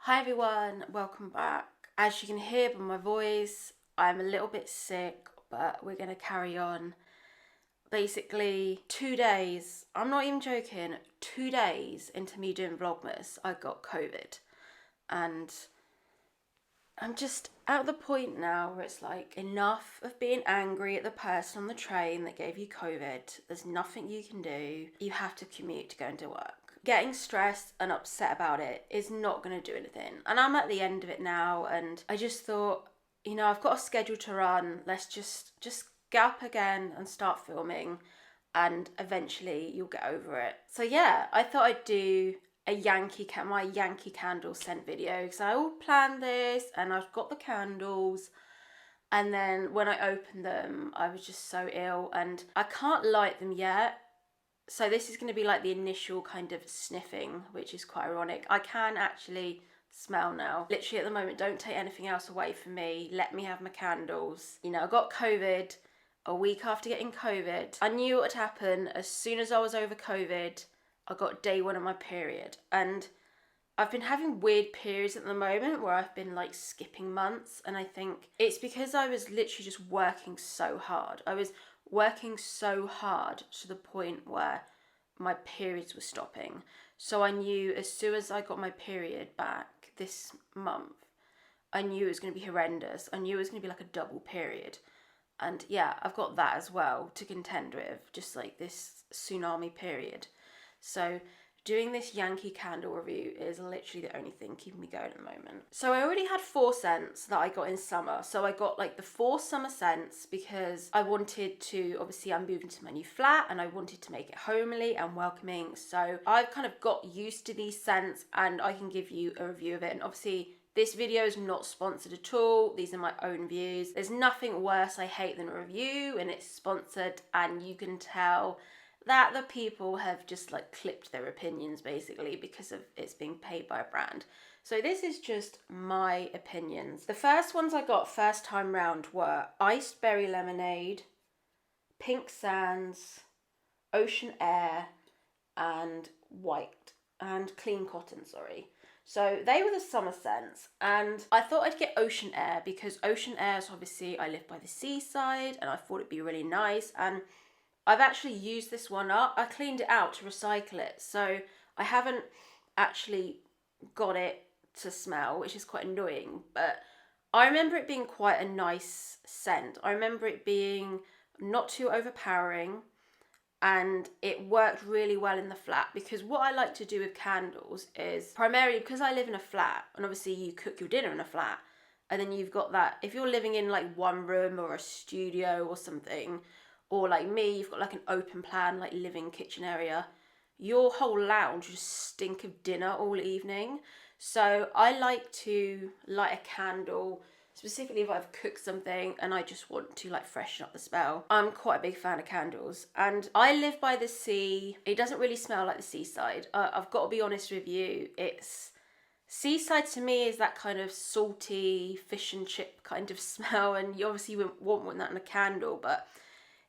Hi everyone, welcome back. As you can hear by my voice, I'm a little bit sick, but we're going to carry on. Basically, 2 days, I'm not even joking, 2 days into me doing Vlogmas, I got COVID. And I'm just at the point now where it's like, enough of being angry at the person on the train that gave you COVID. There's nothing you can do. You have to commute to go into work. Getting stressed and upset about it is not going to do anything. And I'm at the end of it now, and I just thought, I've got a schedule to run. Let's just get up again and start filming, and eventually you'll get over it. So yeah, I thought I'd do my Yankee candle scent video, because I all planned this and I've got the candles, and then when I opened them I was just so ill and I can't light them yet. So this is going to be like the initial kind of sniffing, which is quite ironic. I can actually smell now. Literally at the moment, don't take anything else away from me. Let me have my candles. I got COVID a week after getting COVID. I knew what would happen. As soon as I was over COVID, I got day one of my period. And I've been having weird periods at the moment where I've been like skipping months. And I think it's because I was literally just working so hard. I was working so hard to the point where my periods were stopping. So I knew as soon as I got my period back this month, I knew it was going to be horrendous. I knew it was going to be like a double period. And yeah, I've got that as well to contend with, just like this tsunami period. So doing this Yankee candle review is literally the only thing keeping me going at the moment. So I already had 4 scents that I got in summer. So I got like the 4 summer scents because I wanted to, obviously I'm moving to my new flat and I wanted to make it homely and welcoming. So I've kind of got used to these scents and I can give you a review of it. And obviously this video is not sponsored at all. These are my own views. There's nothing worse I hate than a review and it's sponsored and you can tell that the people have just like clipped their opinions basically because of it's being paid by a brand. So this is just my opinions. The first ones I got first time round were iced berry lemonade, pink sands, ocean air, and clean cotton, sorry. So they were the summer scents, and I thought I'd get ocean air because ocean air is obviously, I live by the seaside and I thought it'd be really nice, and I've actually used this one up. I cleaned it out to recycle it, so I haven't actually got it to smell, which is quite annoying, but I remember it being quite a nice scent. I remember it being not too overpowering, and it worked really well in the flat because what I like to do with candles is primarily because I live in a flat, and obviously you cook your dinner in a flat, and then you've got that, if you're living in like one room or a studio or something, or like me, you've got like an open plan, like living kitchen area, your whole lounge will just stink of dinner all evening. So I like to light a candle, specifically if I've cooked something and I just want to like freshen up the smell. I'm quite a big fan of candles and I live by the sea. It doesn't really smell like the seaside. I've got to be honest with you, it's seaside to me is that kind of salty fish and chip kind of smell, and you obviously wouldn't want that in a candle, but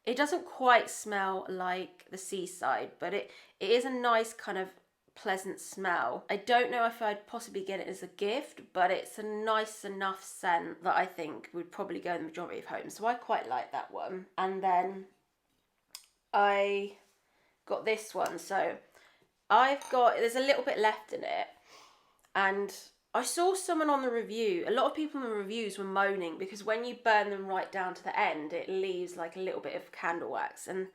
it doesn't quite smell like the seaside, but it is a nice kind of pleasant smell. I don't know if I'd possibly get it as a gift, but it's a nice enough scent that I think would probably go in the majority of homes. So I quite like that one. And then I got this one. So there's a little bit left in it. And I saw someone on the review, a lot of people in the reviews were moaning because when you burn them right down to the end, it leaves like a little bit of candle wax. And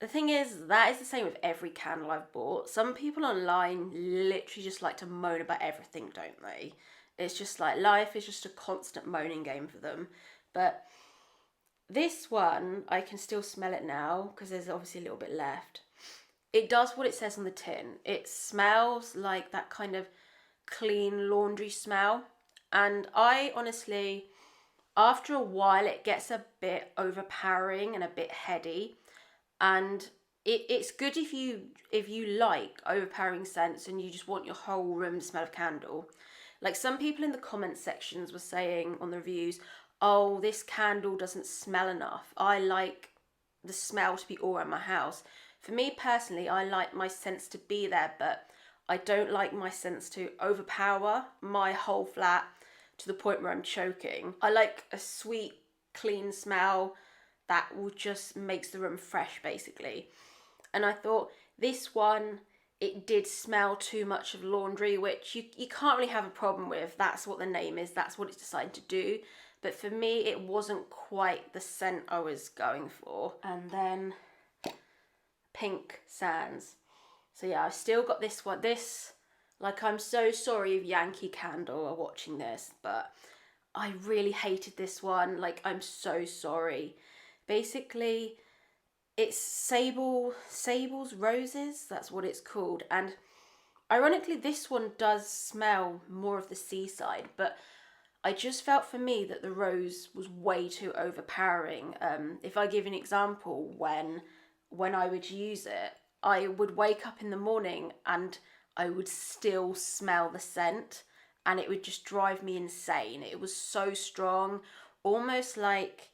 the thing is, that is the same with every candle I've bought. Some people online literally just like to moan about everything, don't they? It's just like life is just a constant moaning game for them. But this one, I can still smell it now because there's obviously a little bit left. It does what it says on the tin. It smells like that kind of clean laundry smell, and I honestly, after a while it gets a bit overpowering and a bit heady, and it's good if you like overpowering scents and you just want your whole room to smell of candle. Like some people in the comment sections were saying on the reviews, oh, this candle doesn't smell enough. I like the smell to be all around my house. For me personally, I like my scents to be there, but I don't like my scents to overpower my whole flat to the point where I'm choking. I like a sweet, clean smell that will just makes the room fresh, basically. And I thought this one, it did smell too much of laundry, which you can't really have a problem with. That's what the name is. That's what it's designed to do. But for me, it wasn't quite the scent I was going for. And then Pink Sands. So yeah, I've still got this one. This, like, I'm so sorry if Yankee Candle are watching this, but I really hated this one. Like, I'm so sorry. Basically, it's Sable's Roses. That's what it's called. And ironically, this one does smell more of the seaside, but I just felt for me that the rose was way too overpowering. If I give an example, when I would use it, I would wake up in the morning and I would still smell the scent, and it would just drive me insane. It was so strong, almost like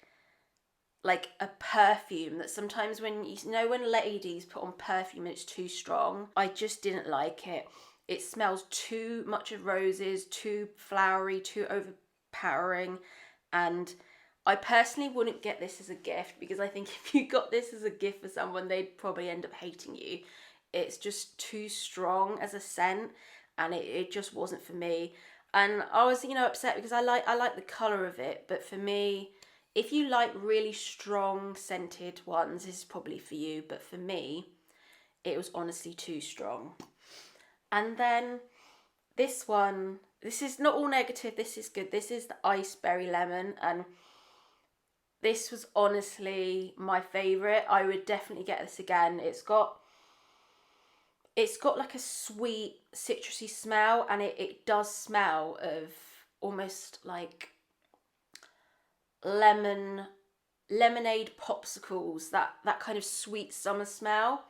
a perfume that sometimes when you know when ladies put on perfume and it's too strong. I just didn't like it. It smells too much of roses, too flowery, too overpowering, and I personally wouldn't get this as a gift, because I think if you got this as a gift for someone, they'd probably end up hating you. It's just too strong as a scent, and it just wasn't for me. And I was, upset because I like the colour of it, but for me, if you like really strong scented ones, this is probably for you, but for me, it was honestly too strong. And then this one, this is not all negative, this is good. This is the Ice Berry Lemon, and this was honestly my favourite. I would definitely get this again. It's got like a sweet citrusy smell, and it does smell of almost like lemonade popsicles, that kind of sweet summer smell.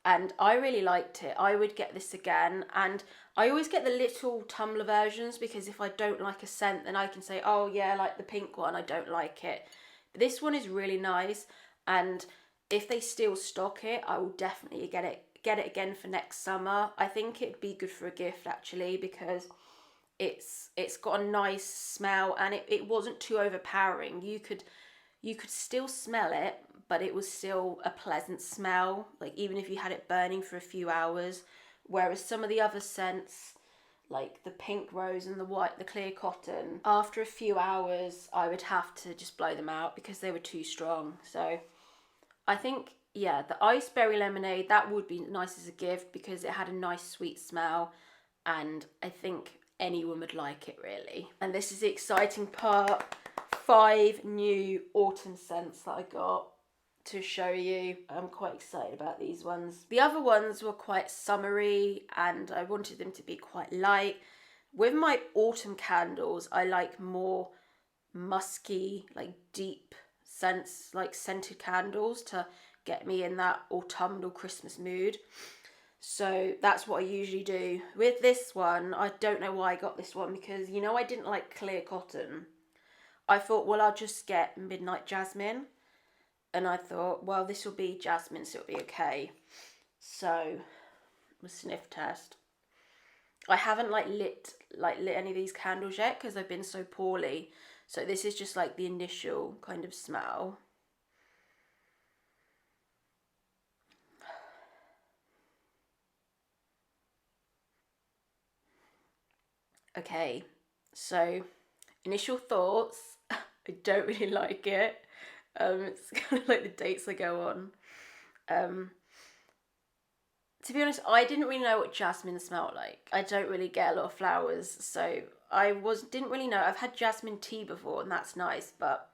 And I really liked it. I would get this again, and I always get the little tumbler versions, because if I don't like a scent, then I can say, oh yeah, like the pink one, I don't like it. But this one is really nice, and if they still stock it, I will definitely get it again for next summer. I think it'd be good for a gift, actually, because it's got a nice smell, and it wasn't too overpowering. You could still smell it, but it was still a pleasant smell, like even if you had it burning for a few hours. Whereas some of the other scents, like the pink rose and the clear cotton, after a few hours I would have to just blow them out because they were too strong. So I think, yeah, the Ice Berry Lemonade, that would be nice as a gift because it had a nice sweet smell, and I think anyone would like it, really. And this is the exciting part. 5 new autumn scents that I got to show you. I'm quite excited about these ones. The other ones were quite summery, and I wanted them to be quite light. With my autumn candles, I like more musky, like deep scents, like scented candles to get me in that autumnal Christmas mood. So that's what I usually do. With this one, I don't know why I got this one, because I didn't like clear cotton. I thought, well, I'll just get Midnight Jasmine. And I thought, well, this will be jasmine, so it'll be okay. So, a sniff test. I haven't lit any of these candles yet because I've been so poorly. So this is just like the initial kind of smell. Okay, so initial thoughts. I don't really like it. It's kind of like the dates I go on. To be honest, I didn't really know what jasmine smelled like. I don't really get a lot of flowers, so I didn't really know. I've had jasmine tea before, and that's nice, but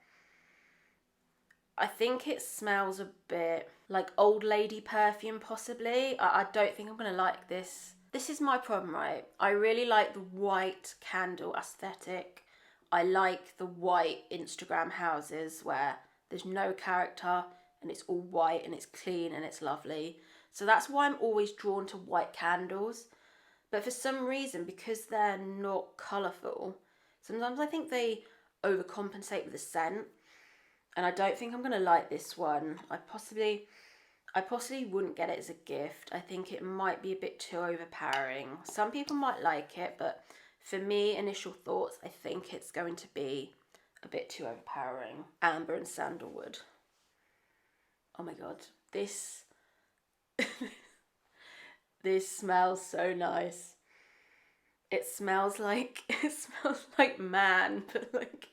I think it smells a bit like old lady perfume, possibly. I don't think I'm gonna like this. This is my problem, right? I really like the white candle aesthetic. I like the white Instagram houses where there's no character and it's all white and it's clean and it's lovely. So that's why I'm always drawn to white candles. But for some reason, because they're not colourful, sometimes I think they overcompensate with the scent. And I don't think I'm going to like this one. I possibly wouldn't get it as a gift. I think it might be a bit too overpowering. Some people might like it, but for me, initial thoughts, I think it's going to be a bit too overpowering. Amber and sandalwood. Oh my god, this this smells so nice. It smells like man, but like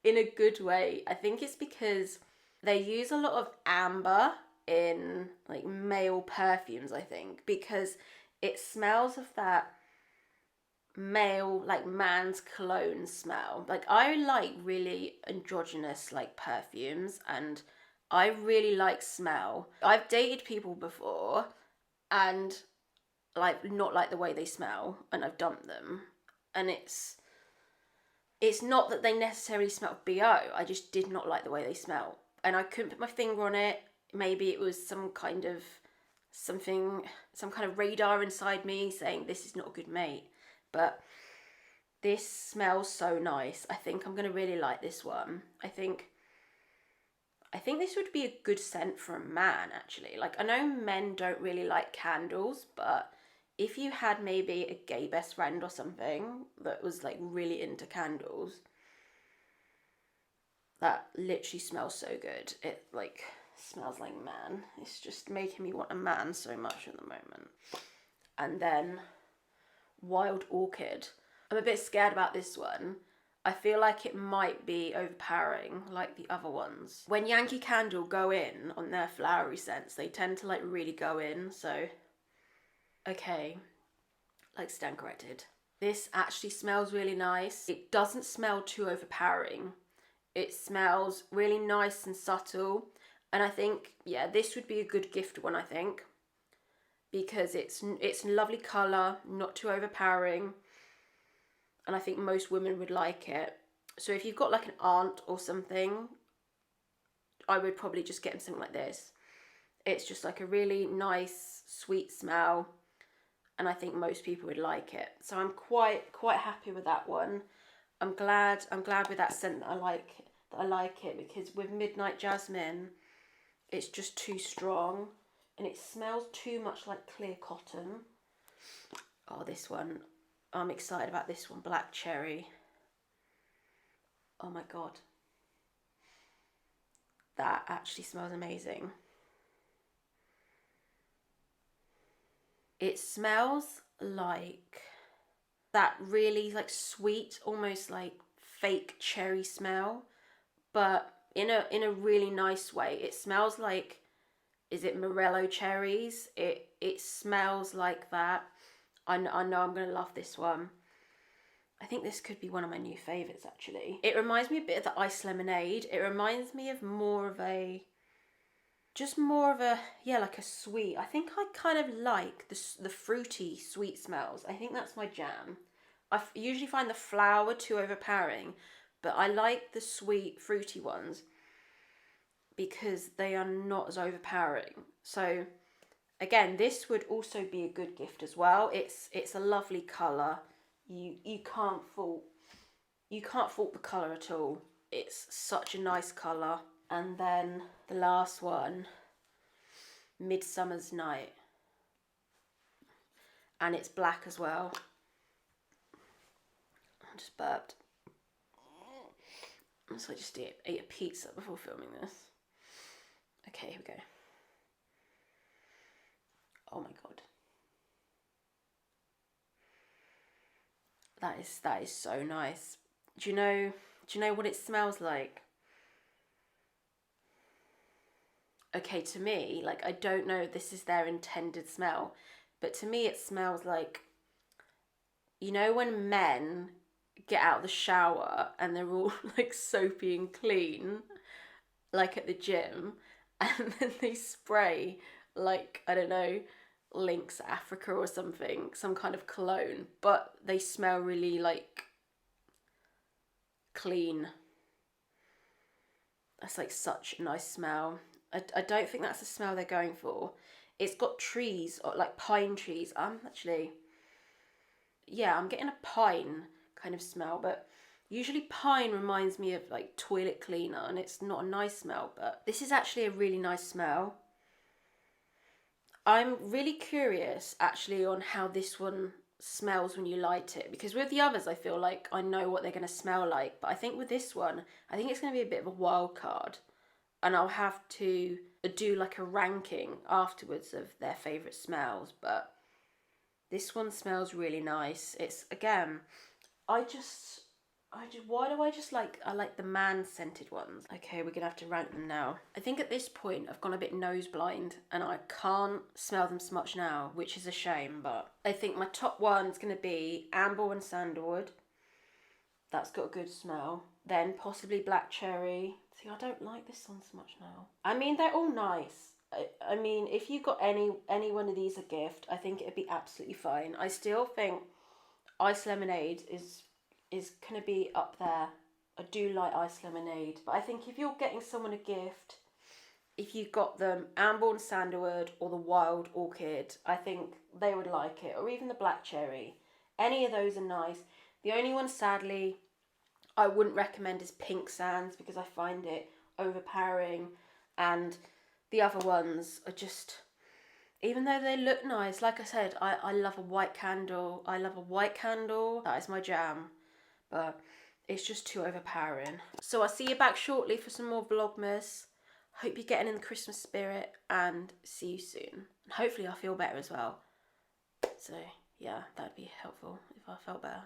in a good way. I think it's because they use a lot of amber in like male perfumes, I think, because it smells of that male, like man's cologne smell. Like I like really androgynous like perfumes, and I really like smell. I've dated people before and like not like the way they smell, and I've dumped them, and it's not that they necessarily smell BO. I just did not like the way they smell, and I couldn't put my finger on it. Maybe it was some kind of radar inside me saying this is not a good mate. But this smells so nice. I think I'm gonna really like this one. I think this would be a good scent for a man, actually. Like, I know men don't really like candles, but if you had maybe a gay best friend or something that was like really into candles, that literally smells so good. It like smells like man. It's just making me want a man so much at the moment. And then Wild Orchid. I'm a bit scared about this one. I feel like it might be overpowering like the other ones. When Yankee Candle go in on their flowery scents, they tend to like really go in, so okay, like stand corrected. This actually smells really nice. It doesn't smell too overpowering. It smells really nice and subtle, and I think, yeah, this would be a good gift one, I think, because it's lovely colour, not too overpowering, and I think most women would like it. So if you've got like an aunt or something, I would probably just get them something like this. It's just like a really nice, sweet smell, and I think most people would like it. So I'm quite happy with that one. I'm glad with that scent that I like it, because with Midnight Jasmine, it's just too strong and it smells too much like clear cotton. Oh, this one. I'm excited about this one, Black Cherry. Oh my god. That actually smells amazing. It smells like that really like sweet, almost like fake cherry smell, but in a really nice way. It smells like, is it Morello cherries? It smells like that. I know I'm going to love this one. I think this could be one of my new favourites, actually. It reminds me a bit of the Ice Lemonade. It reminds me of more of a, yeah, like a sweet. I think I kind of like the fruity sweet smells. I think that's my jam. I usually find the flower too overpowering, but I like the sweet fruity ones because they are not as overpowering. So again, this would also be a good gift as well. It's a lovely colour. You can't fault the colour at all. It's such a nice colour. And then the last one, Midsummer's Night. And it's black as well. I just burped. So I just ate a pizza before filming this. Okay, here we go. Oh my god. That is so nice. Do you know what it smells like? Okay, to me, like, I don't know if this is their intended smell, but to me it smells like, you know when men get out of the shower and they're all like soapy and clean, like at the gym, and then they spray like, I don't know, Lynx Africa or something, some kind of cologne, but they smell really like clean. That's like such a nice smell. I don't think that's the smell they're going for. It's got trees, or like pine trees. I'm getting a pine kind of smell, but usually pine reminds me of like toilet cleaner, and it's not a nice smell, but this is actually a really nice smell. I'm really curious actually on how this one smells when you light it, because with the others I feel like I know what they're going to smell like, but I think with this one I think it's going to be a bit of a wild card, and I'll have to do like a ranking afterwards of their favourite smells. But this one smells really nice. It's again, why do I just like, I like the man scented ones. Okay, we're gonna have to rank them now. I think at this point I've gone a bit nose blind and I can't smell them so much now, which is a shame, but I think my top one's gonna be amber and sandalwood. That's got a good smell. Then possibly black cherry. See, I don't like this one so much now. I mean, they're all nice. I mean, if you got any one of these a gift, I think it'd be absolutely fine. I still think ice lemonade is gonna be up there. I do like ice lemonade, but I think if you're getting someone a gift, if you got them amber and sandalwood or the wild orchid, I think they would like it, or even the black cherry. Any of those are nice. The only one, sadly, I wouldn't recommend is pink sands, because I find it overpowering, and the other ones are just, even though they look nice, like I said, I love a white candle. I love a white candle. That is my jam. But it's just too overpowering. So I'll see you back shortly for some more Vlogmas. Hope you're getting in the Christmas spirit, and see you soon. And hopefully I'll feel better as well. So yeah, that'd be helpful if I felt better.